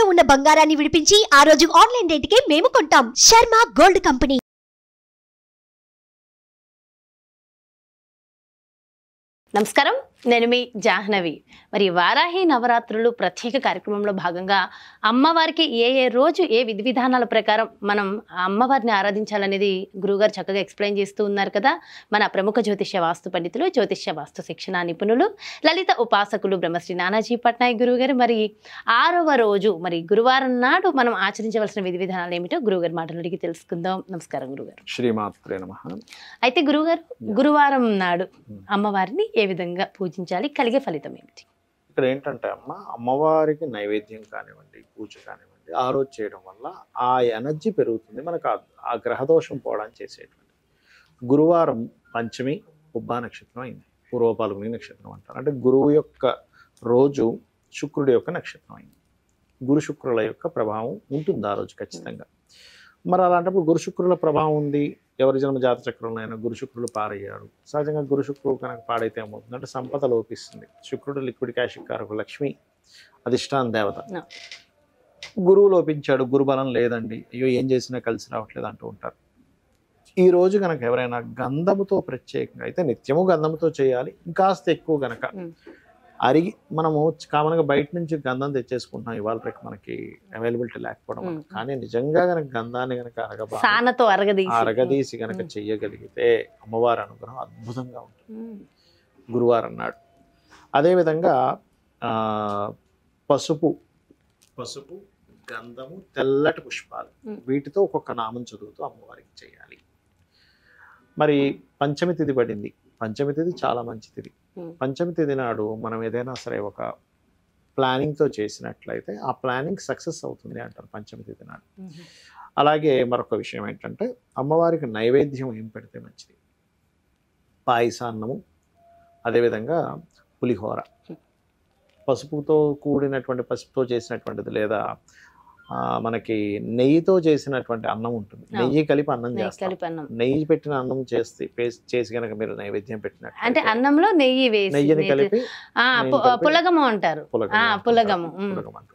తాకట్టులో ఉన్న బంగారాన్ని విడిపించి ఆ రోజు ఆన్లైన్ రేటుకే మేము కొంటాం. Sharma gold company. నమస్కారం, నేను మీ జాహ్నవి. మరి వారాహి నవరాత్రులు ప్రత్యేక కార్యక్రమంలో భాగంగా అమ్మవారికి ఏ రోజు ఏ విధి విధానాల ప్రకారం మనం అమ్మవారిని ఆరాధించాలనేది గురువుగారు చక్కగా ఎక్స్ప్లెయిన్ చేస్తూ ఉన్నారు కదా. మన ప్రముఖ జ్యోతిష్య వాస్తు పండితులు, జ్యోతిష్య వాస్తు శిక్షణ నిపుణులు, లలిత ఉపాసకులు బ్రహ్మశ్రీ నానాజీ పట్నాయక్ గురువుగారు. మరి 6వ రోజు మరి గురువారం నాడు మనం ఆచరించవలసిన విధి విధానాలు ఏమిటో గురువుగారి మాటలు అడిగి తెలుసుకుందాం. నమస్కారం గురుగారు. శ్రీమాత్రే నమః. అయితే గురువుగారు, గురువారం నాడు అమ్మవారిని ఏ విధంగా పూజించాలి, కలిగే ఫలితం ఏమిటి? ఇక్కడ ఏంటంటే అమ్మవారికి నైవేద్యం కానివ్వండి, పూజ కానివ్వండి, ఆ రోజు చేయడం వల్ల ఆ ఎనర్జీ పెరుగుతుంది. మనకు ఆ గ్రహదోషం పోవడానికి చేసేటువంటి గురువారం పంచమి ఉబ్బా నక్షత్రం అయింది. పూర్వ పాల్గొని నక్షత్రం అంటారు. అంటే గురువు యొక్క రోజు శుక్రుడి యొక్క నక్షత్రం అయింది. గురు శుక్రుల యొక్క ప్రభావం ఉంటుంది ఆ రోజు ఖచ్చితంగా. మరి అలాంటప్పుడు గురు శుక్రుల ప్రభావం ఉంది. ఎవరి జన్మ జాత చక్రంలో అయినా గురు శుక్రులు పారయ్యారు. సహజంగా గురు శుక్రుడు కనుక పాడైతే ఏమవుతుంది అంటే సంపద లోపిస్తుంది. శుక్రుడు లిక్విడ్ క్యాష్ కారకుడు, లక్ష్మి అధిష్టాన దేవత. గురువు లోపించాడు, గురుబలం లేదండి, అయ్యో ఏం చేసినా కలిసి రావట్లేదు అంటూ ఉంటారు. ఈ రోజు కనుక ఎవరైనా గంధముతో ప్రత్యేకంగా అయితే నిత్యము గంధముతో చేయాలి. ఇంకాస్త ఎక్కువ గనక అరిగి మనము కామన్గా బయట నుంచి గంధం తెచ్చేసుకుంటున్నాం ఇవాళ రేపు మనకి అవైలబిలిటీ లేకపోవడం. కానీ నిజంగా కనుక గంధాన్ని కనుక అరగదీసి కనుక చెయ్యగలిగితే అమ్మవారి అనుగ్రహం అద్భుతంగా ఉంటుంది గురువారం నాడు. అదేవిధంగా పసుపు, గంధము, తెల్లటి పుష్పాలు, వీటితో ఒక్కొక్క నామం చదువుతూ అమ్మవారికి చేయాలి. మరి పంచమి తిథి పడింది. పంచమి తిథి చాలా మంచి తిథి. పంచమి తిథి నాడు మనం ఏదైనా సరే ఒక ప్లానింగ్తో చేసినట్లయితే ఆ ప్లానింగ్ సక్సెస్ అవుతుంది అంటారు పంచమి తిథి నాడు. అలాగే మరొక విషయం ఏంటంటే అమ్మవారికి నైవేద్యం ఏం పెడితే మంచిది? పాయసాన్నము, అదేవిధంగా పులిహోర, పసుపుతో చేసినటువంటిది, లేదా మనకి నెయ్యితో చేసినటువంటి అన్నం ఉంటుంది. నెయ్యి కలిపి అన్నం చేస్తాం. నెయ్యి పెట్టిన అన్నం చేసి కనుక మీరు నైవేద్యం పెట్టినట్టు అంటే అన్నంలో నెయ్యిని కలిపి పులగము అంటారు.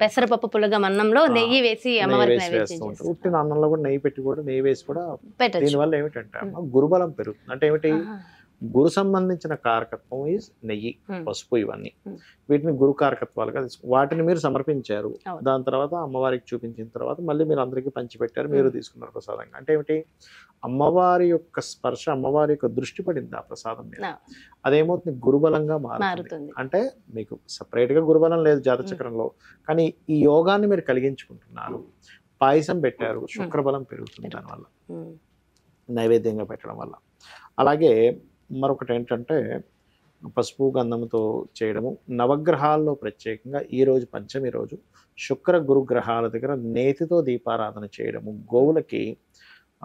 పెసరపప్పు పులగం అన్నంలో నెయ్యి వేసి వేస్తూ ఉంటారు. ఉట్టిన అన్నంలో కూడా నెయ్యి పెట్టి కూడా నెయ్యి వేసి కూడా. దీనివల్ల ఏమిటంటే గురుబలం పెరుగుతుంది. అంటే ఏమిటి? గురు సంబంధించిన కారకత్వం ఈజ్ నెయ్యి, పసుపు, ఇవన్నీ వీటిని గురు కారకత్వాలుగా వాటిని మీరు సమర్పించారు. దాని తర్వాత అమ్మవారికి చూపించిన తర్వాత మళ్ళీ మీరు అందరికీ పంచిపెట్టారు, మీరు తీసుకున్నారు ప్రసాదంగా. అంటే ఏమిటి? అమ్మవారి యొక్క స్పర్శ, అమ్మవారి యొక్క దృష్టి పడింది ఆ ప్రసాదం మీద. అదేమవుతుంది? గురుబలంగా మారుతుంది. అంటే మీకు సపరేట్గా గురుబలం లేదు జాతచక్రంలో, కానీ ఈ యోగాన్ని మీరు కలిగించుకుంటున్నారు. పాయసం పెట్టారు, శుక్రబలం పెరుగుతుంది దానివల్ల, నైవేద్యంగా పెట్టడం వల్ల. అలాగే మరొకటి ఏంటంటే పసుపు గంధముతో చేయడము. నవగ్రహాల్లో ప్రత్యేకంగా ఈరోజు పంచమి రోజు శుక్ర గురు గ్రహాల దగ్గర నేతితో దీపారాధన చేయడము. గోవులకి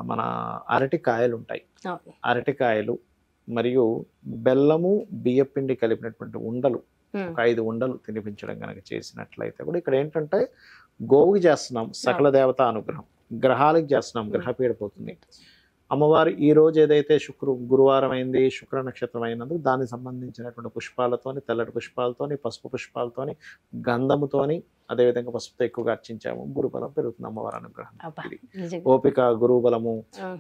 మన అరటికాయలు ఉంటాయి, అరటికాయలు మరియు బెల్లము, బియ్యపిండి కలిపినటువంటి ఉండలు, ఒక 5 ఉండలు తినిపించడం కనుక చేసినట్లయితే కూడా ఇక్కడ ఏంటంటే గోవుకి చేస్తున్నాం సకల దేవత అనుగ్రహం, గ్రహాలకు చేస్తున్నాం, గ్రహపీడ పోతుంది. అమ్మవారు ఈ రోజు ఏదైతే గురువారం అయింది, శుక్ర నక్షత్రం అయినందుకు దానికి సంబంధించినటువంటి పుష్పాలతోని, తెల్లటి పుష్పాలతోని, పసుపు పుష్పాలతోని, గంధముతోని, అదేవిధంగా పసుపుతో ఎక్కువగా అర్చించాము. గురుబలం పెరుగుతుంది అమ్మవారి అనుగ్రహం. ఓపిక, గురుబలము,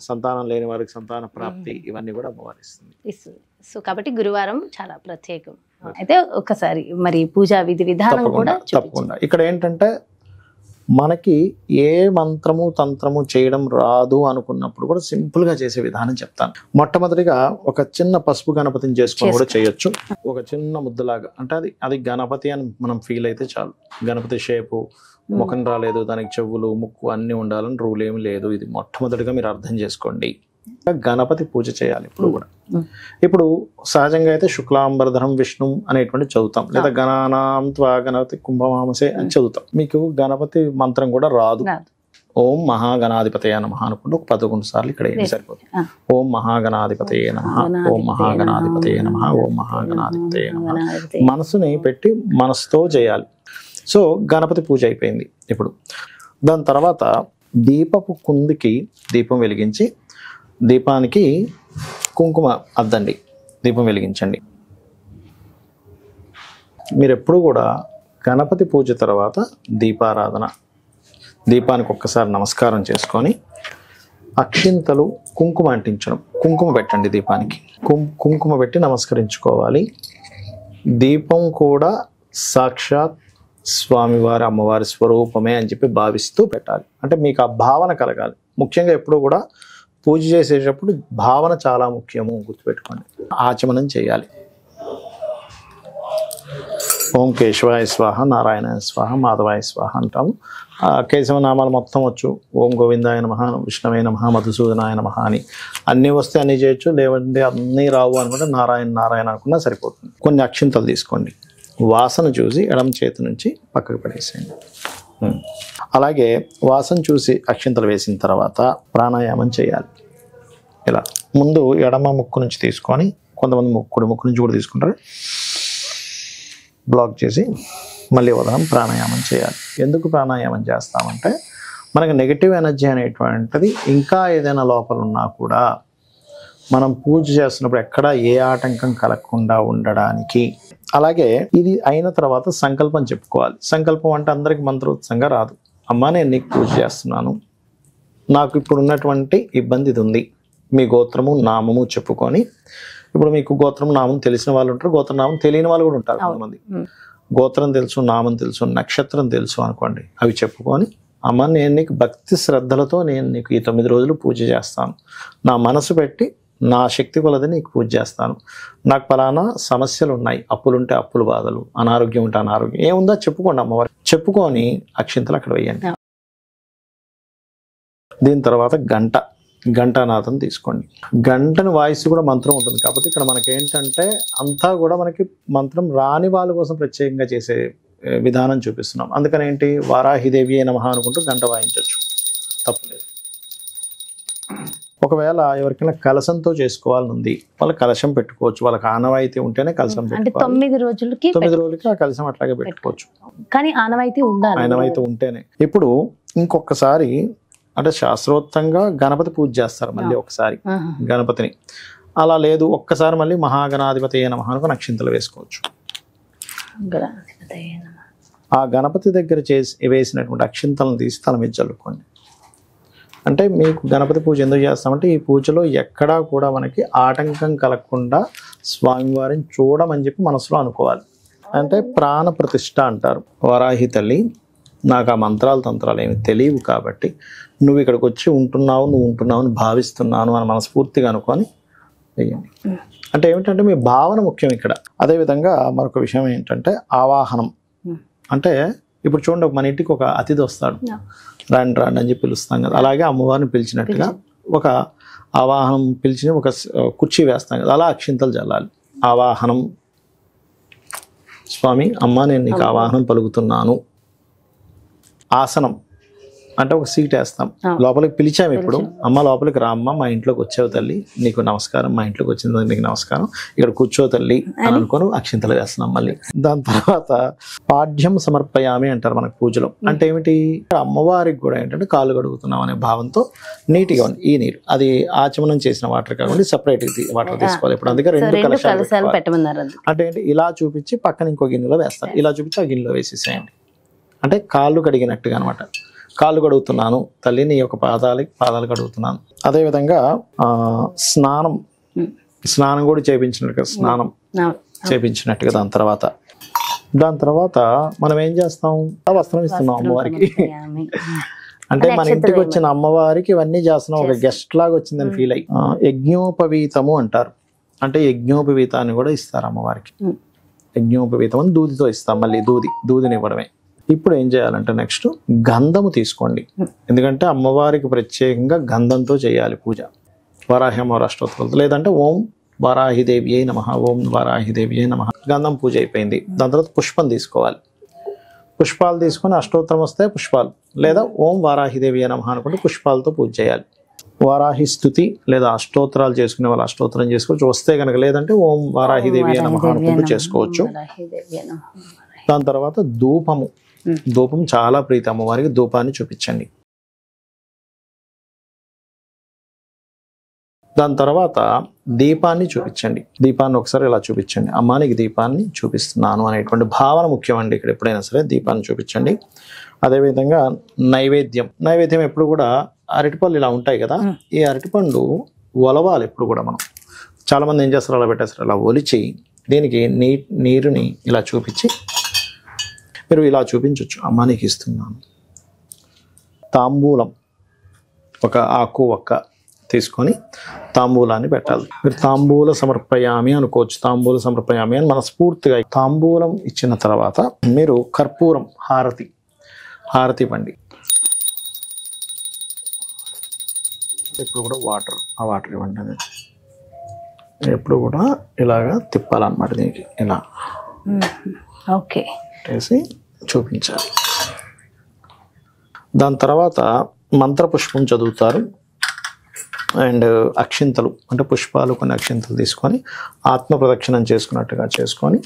సంతానం లేని వారికి సంతాన ప్రాప్తి, ఇవన్నీ కూడా అమ్మవారు ఇస్తుంది. సో కాబట్టి గురువారం చాలా ప్రత్యేకం. అయితే ఒకసారి మరి పూజా విధి విధానం కూడా తప్పకుండా. ఇక్కడ ఏంటంటే మనకి ఏ మంత్రము తంత్రము చేయడం రాదు అనుకున్నప్పుడు కూడా సింపుల్ గా చేసే విధానం చెప్తాను. మొట్టమొదటిగా ఒక చిన్న పసుపు గణపతిని చేసుకొని కూడా చేయొచ్చు. ఒక చిన్న ముద్దలాగా, అంటే అది గణపతి అని మనం ఫీల్ అయితే చాలు. గణపతి షేపు, ముఖం రాలేదు, దానికి చెవులు, ముక్కు అన్ని ఉండాలని రూల్ ఏమి లేదు. ఇది మొట్టమొదటిగా మీరు అర్థం చేసుకోండి. గణపతి పూజ చేయాలి ఇప్పుడు కూడా. ఇప్పుడు సహజంగా అయితే శుక్లాంబరధరం విష్ణు అనేటువంటి చదువుతాం, లేదా గణానాం త్వా గణపతి కుంభమామసే అని చదువుతాం. మీకు గణపతి మంత్రం కూడా రాదు. ఓం మహాగణాధిపతయ నమః అనుకుంటూ 11 సార్లు ఇక్కడ ఏం సరిపోతుంది. ఓం మహాగణాధిపతయ నమః, ఓం మహాగణాధిపతయ నమః, ఓం మహాగణాధిపతయ నమః. మనసుని పెట్టి మనసుతో చేయాలి. సో గణపతి పూజ అయిపోయింది. ఇప్పుడు దాని తర్వాత దీపపు కుందికి దీపం వెలిగించి దీపానికి కుంకుమ అద్దండి, దీపం వెలిగించండి. మీరు ఎప్పుడు కూడా గణపతి పూజ తర్వాత దీపారాధన దీపానికి ఒక్కసారి నమస్కారం చేసుకొని అక్షింతలు కుంకుమ అంటించడం, కుంకుమ పెట్టండి దీపానికి, కుంకుమ పెట్టి నమస్కరించుకోవాలి. దీపం కూడా సాక్షాత్ స్వామివారి అమ్మవారి స్వరూపమే అని చెప్పి భావిస్తూ పెట్టాలి. అంటే మీకు ఆ భావన కలగాలి. ముఖ్యంగా ఎప్పుడు కూడా పూజ చేసేటప్పుడు భావన చాలా ముఖ్యము, గుర్తుపెట్టుకోండి. ఆచమనం చేయాలి. ఓం కేశవాయ స్వాహ, నారాయణాయ స్వాహ, మాధవాయ స్వాహ అంటాము. కేశవనామాలు మొత్తం వచ్చు. ఓం గోవిందాయ నమః, విష్ణవే నమః, మధుసూదనాయ నమః అని అన్నీ వస్తే అన్నీ చేయొచ్చు. లేదంటే అన్నీ రావు అనుకుంటే నారాయణ నారాయణ అనుకున్నా సరిపోతుంది. కొన్ని అక్షింతలు తీసుకోండి, వాసన చూసి ఎడమ చేతి నుంచి పక్కకు పడేసేయండి. అలాగే వాసన చూసి అక్షింతలు వేసిన తర్వాత ప్రాణాయామం చేయాలి. ఇలా ముందు ఎడమ ముక్కు నుంచి తీసుకొని, కొంతమంది కుడి ముక్కు నుంచి కూడా తీసుకుంటారు, బ్లాక్ చేసి మళ్ళీ ఉదయం ప్రాణాయామం చేయాలి. ఎందుకు ప్రాణాయామం చేస్తామంటే మనకి నెగిటివ్ ఎనర్జీ అనేటువంటిది ఇంకా ఏదైనా లోపల ఉన్నా కూడా మనం పూజ చేస్తున్నప్పుడు ఎక్కడ ఏ ఆటంకం కలగకుండా ఉండడానికి. అలాగే ఇది అయిన తర్వాత సంకల్పం చెప్పుకోవాలి. సంకల్పం అంటే అందరికి మంత్రోత్సంగా రాదు. అమ్మా నేను నీకు పూజ చేస్తున్నాను, నాకు ఇప్పుడు ఉన్నటువంటి ఇబ్బంది ఇది ఉంది, మీ గోత్రము నామము చెప్పుకొని. ఇప్పుడు మీకు గోత్రం నామం తెలిసిన వాళ్ళు ఉంటారు, గోత్ర నామం తెలియని వాళ్ళు కూడా ఉంటారు. కొంతమంది గోత్రం తెలుసు, నామం తెలుసు, నక్షత్రం తెలుసు అనుకోండి. అవి చెప్పుకొని అమ్మ నేను నీకు భక్తి శ్రద్ధలతో నేను నీకు ఈ 9 రోజులు పూజ చేస్తాను, నా మనసు పెట్టి నా శక్తి కొలది నీకు పూజ చేస్తాను, నాకు పలానా సమస్యలు ఉన్నాయి, అప్పులుంటే అప్పులు బాధలు, అనారోగ్యం ఉంటే అనారోగ్యం, ఏముందో చెప్పుకోండి అమ్మవారు. చెప్పుకొని అక్షింతలు అక్కడ వేయండి. దీని తర్వాత గంటానాథం తీసుకోండి. గంటని వాయిస్ కూడా మంత్రం ఉంటుంది. కాకపోతే ఇక్కడ మనకి ఏంటంటే అంతా కూడా మనకి మంత్రం రాని వాళ్ళ కోసం ప్రత్యేకంగా చేసే విధానం చూపిస్తున్నాం. అందుకని ఏంటి, వారాహిదేవి నమః అనుకుంటూ గంట వాయించవచ్చు, తప్పులేదు. ఒకవేళ ఎవరికైనా కలశంతో చేసుకోవాలని ఉంది, వాళ్ళ కలశం పెట్టుకోవచ్చు. వాళ్ళకి ఆనవాయితీ ఉంటేనే కలశం పెట్టుకోవాలి. 9 రోజులకి ఆ కలశం అట్లాగే పెట్టుకోవచ్చు, కానీ ఆనవాయితీ ఉండాలి. ఆనవాయితీ ఉంటేనే. ఇప్పుడు ఇంకొకసారి అంటే శాస్త్రోక్తంగా గణపతి పూజ చేస్తారు మళ్ళీ ఒకసారి గణపతిని. అలా లేదు, ఒక్కసారి మళ్ళీ మహాగణాధిపతయే నమః అనుకుని అక్షింతలు వేసుకోవచ్చు. ఆ గణపతి దగ్గర వేసినటువంటి అక్షింతలను తీసి తల మీద చల్లుకోండి. అంటే మీకు గణపతి పూజ ఎందుకు చేస్తామంటే ఈ పూజలో ఎక్కడా కూడా మనకి ఆటంకం కలగకుండా స్వామివారిని చూడమని చెప్పి మనసులో అనుకోవాలి. అంటే ప్రాణ ప్రతిష్ఠ అంటారు. వరాహి తల్లి నాకు ఆ మంత్రాలు తంత్రాలు ఏమి తెలియవు కాబట్టి నువ్వు ఇక్కడికి వచ్చి ఉంటున్నావు, నువ్వు ఉంటున్నావు అని భావిస్తున్నాను అని మనస్ఫూర్తిగా అనుకొని వెయ్యండి. అంటే ఏమిటంటే మీ భావన ముఖ్యం ఇక్కడ. అదేవిధంగా మరొక విషయం ఏంటంటే ఆవాహనం. అంటే ఇప్పుడు చూడండి, మన ఇంటికి ఒక అతిథి వస్తాడు, రాండి రాండి అని చెప్పి పిలుస్తాం కదా. అలాగే అమ్మవారిని పిలిచినట్టుగా ఒక ఆవాహనం పిలిచి ఒక కుర్చీ వేస్తాం కదా, అలా అక్షింతలు చల్లాలి. ఆవాహనం, స్వామి అమ్మ నేను నీకు ఆవాహనం పలుకుతున్నాను. ఆసనం అంటే ఒక సీట్ వేస్తాం, లోపలికి పిలిచాము. ఇప్పుడు అమ్మ లోపలికి రా అమ్మ, మా ఇంట్లోకి వచ్చావు తల్లి, నీకు నమస్కారం, మా ఇంట్లోకి వచ్చిన నీకు నమస్కారం, ఇక్కడ కూర్చో తల్లి అని అనుకొని అక్షింతలు వేస్తున్నాం మళ్ళీ. దాని తర్వాత పాఠ్యం సమర్పయామి అంటారు మనకు పూజలో. అంటే ఏమిటి, అమ్మవారికి కూడా ఏంటంటే కాళ్ళు కడుగుతున్నాం అనే భావంతో నీట్గా ఉంది. ఈ నీరు అది ఆచమనం చేసిన వాటర్ కాకుండా సపరేట్ వాటర్ తీసుకోవాలి. ఇప్పుడు అందుకే 2 కలశాలు పెట్టమన్నారు. అంటే ఏంటి, ఇలా చూపించి పక్కన ఇంకో గిన్నెలో వేస్తారు, ఇలా చూపించి ఆ గిన్నెలో వేసేసేయండి. అంటే కాళ్ళు కడిగినట్టుగా అనమాట. కాళ్ళు కడుగుతున్నాను తల్లి, నీ యొక్క పాదాలు కడుగుతున్నాను. అదేవిధంగా స్నానం కూడా చేయించినట్టుగా, స్నానం చేయించినట్టుగా. దాని తర్వాత మనం ఏం చేస్తాం, వస్త్రం ఇస్తున్నాం అమ్మవారికి. అంటే మన ఇంటికి వచ్చిన అమ్మవారికి ఇవన్నీ చేస్తున్నాం, ఒక గెస్ట్ లాగా వచ్చిందని ఫీల్ అయ్యి. యజ్ఞోపవీతము అంటారు. అంటే యజ్ఞోపవీతాన్ని కూడా ఇస్తారు అమ్మవారికి. యజ్ఞోపవీతం అని దూదితో ఇస్తాం, మళ్ళీ దూదిని ఇవ్వడమే. ఇప్పుడు ఏం చేయాలంటే నెక్స్ట్ గంధము తీసుకోండి. ఎందుకంటే అమ్మవారికి ప్రత్యేకంగా గంధంతో చేయాలి పూజ. వరాహి అమ్మవారి అష్టోత్తరాలతో, లేదంటే ఓం వరాహిదేవి అయి నమః, ఓం వరాహిదేవి అయి నమః. గంధం పూజ అయిపోయింది. దాని తర్వాత పుష్పం తీసుకోవాలి. పుష్పాలు తీసుకొని అష్టోత్తరం వస్తే పుష్పాలు, లేదా ఓం వరాహిదేవి అయి నమః అనుకుంటే పుష్పాలతో పూజ చేయాలి. వారాహి స్తుతి లేదా అష్టోత్తరాలు చేసుకునే వాళ్ళు అష్టోత్తరం చేసుకోవచ్చు, వస్తే కనుక. లేదంటే ఓం వరాహిదేవి అయి నమః అనుకుంటూ చేసుకోవచ్చు. దాని తర్వాత ధూపం చాలా ప్రీతి అమ్మవారికి, ధూపాన్ని చూపించండి. దాని తర్వాత దీపాన్ని చూపించండి. దీపాన్ని ఒకసారి ఇలా చూపించండి. అమ్మా నీకు దీపాన్ని చూపిస్తున్నాను అనేటువంటి భావన ముఖ్యమండి. ఇక్కడ ఎప్పుడైనా సరే దీపాన్ని చూపించండి. అదేవిధంగా నైవేద్యం ఎప్పుడు కూడా అరటిపళ్ళు ఇలా ఉంటాయి కదా, ఈ అరటిపండు ఒలవాలి ఎప్పుడు కూడా. మనం చాలామంది ఏం చేస్తారు, అలా పెట్టేస్తారు. అలా ఒలిచి దీనికి నీరుని ఇలా చూపించి, మీరు ఇలా చూపించవచ్చు, అమ్మా నీకు ఇస్తున్నాను. తాంబూలం ఒక ఆకు ఒక్క తీసుకొని తాంబూలాన్ని పెట్టాలి. మీరు తాంబూల సమర్పయామి అనుకోవచ్చు. తాంబూల సమర్పయామి అని మనస్ఫూర్తిగా తాంబూలం ఇచ్చిన తర్వాత మీరు కర్పూరం హారతి ఇవ్వండి. ఎప్పుడు కూడా ఆ వాటర్ ఇవ్వండి. అది ఎప్పుడు కూడా ఇలాగా తిప్పాలన్నమాట. దీనికి ఇలా ఓకే వేసి చూపించాలి. దాని తర్వాత మంత్రపుష్పం చదువుతారు. అండ్ అక్షింతలు అంటే పుష్పాలు, కొన్ని అక్షింతలు తీసుకొని ఆత్మ ప్రదక్షిణం చేసుకున్నట్టుగా చేసుకొని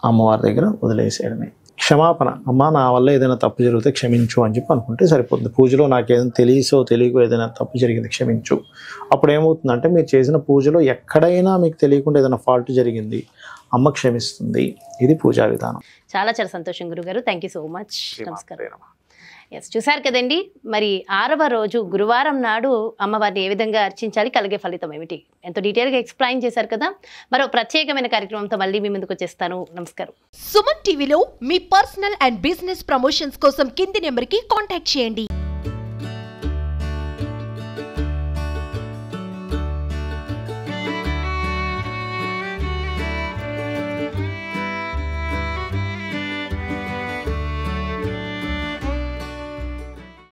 అమ్మవారి దగ్గర వదిలేసేయడమే. క్షమాపణ, అమ్మ నా వల్ల ఏదైనా తప్పు జరిగితే క్షమించు అని చెప్పి అనుకుంటే సరిపోతుంది. పూజలో నాకు ఏదైనా తెలియకో ఏదైనా తప్పు జరిగింది క్షమించు. అప్పుడు ఏమవుతుందంటే మీరు చేసిన పూజలో ఎక్కడైనా మీకు తెలియకుండా ఏదైనా ఫాల్ట్ జరిగింది, అమ్మ క్షమిస్తుంది. ఇది పూజా విధానం. చాలా సంతోషం గురుగారు. Thank you so much. నమస్కారం. ఎస్, చూసారు కదండి. మరి 6వ రోజు గురువారం నాడు అమ్మవారిని ఏ విధంగా అర్చించాలి, కలిగే ఫలితం ఏమిటి, ఎంతో డీటెయిల్గా ఎక్స్ప్లెయిన్ చేశారు కదా. మరో ప్రత్యేకమైన కార్యక్రమంతో మళ్ళీ మీ ముందుకు వచ్చేస్తాను. నమస్కారం. సుమన్ టీవీలో మీ పర్సనల్ అండ్ బిజినెస్ ప్రమోషన్స్ కోసం కింది నెంబర్కి కాంటాక్ట్ చేయండి.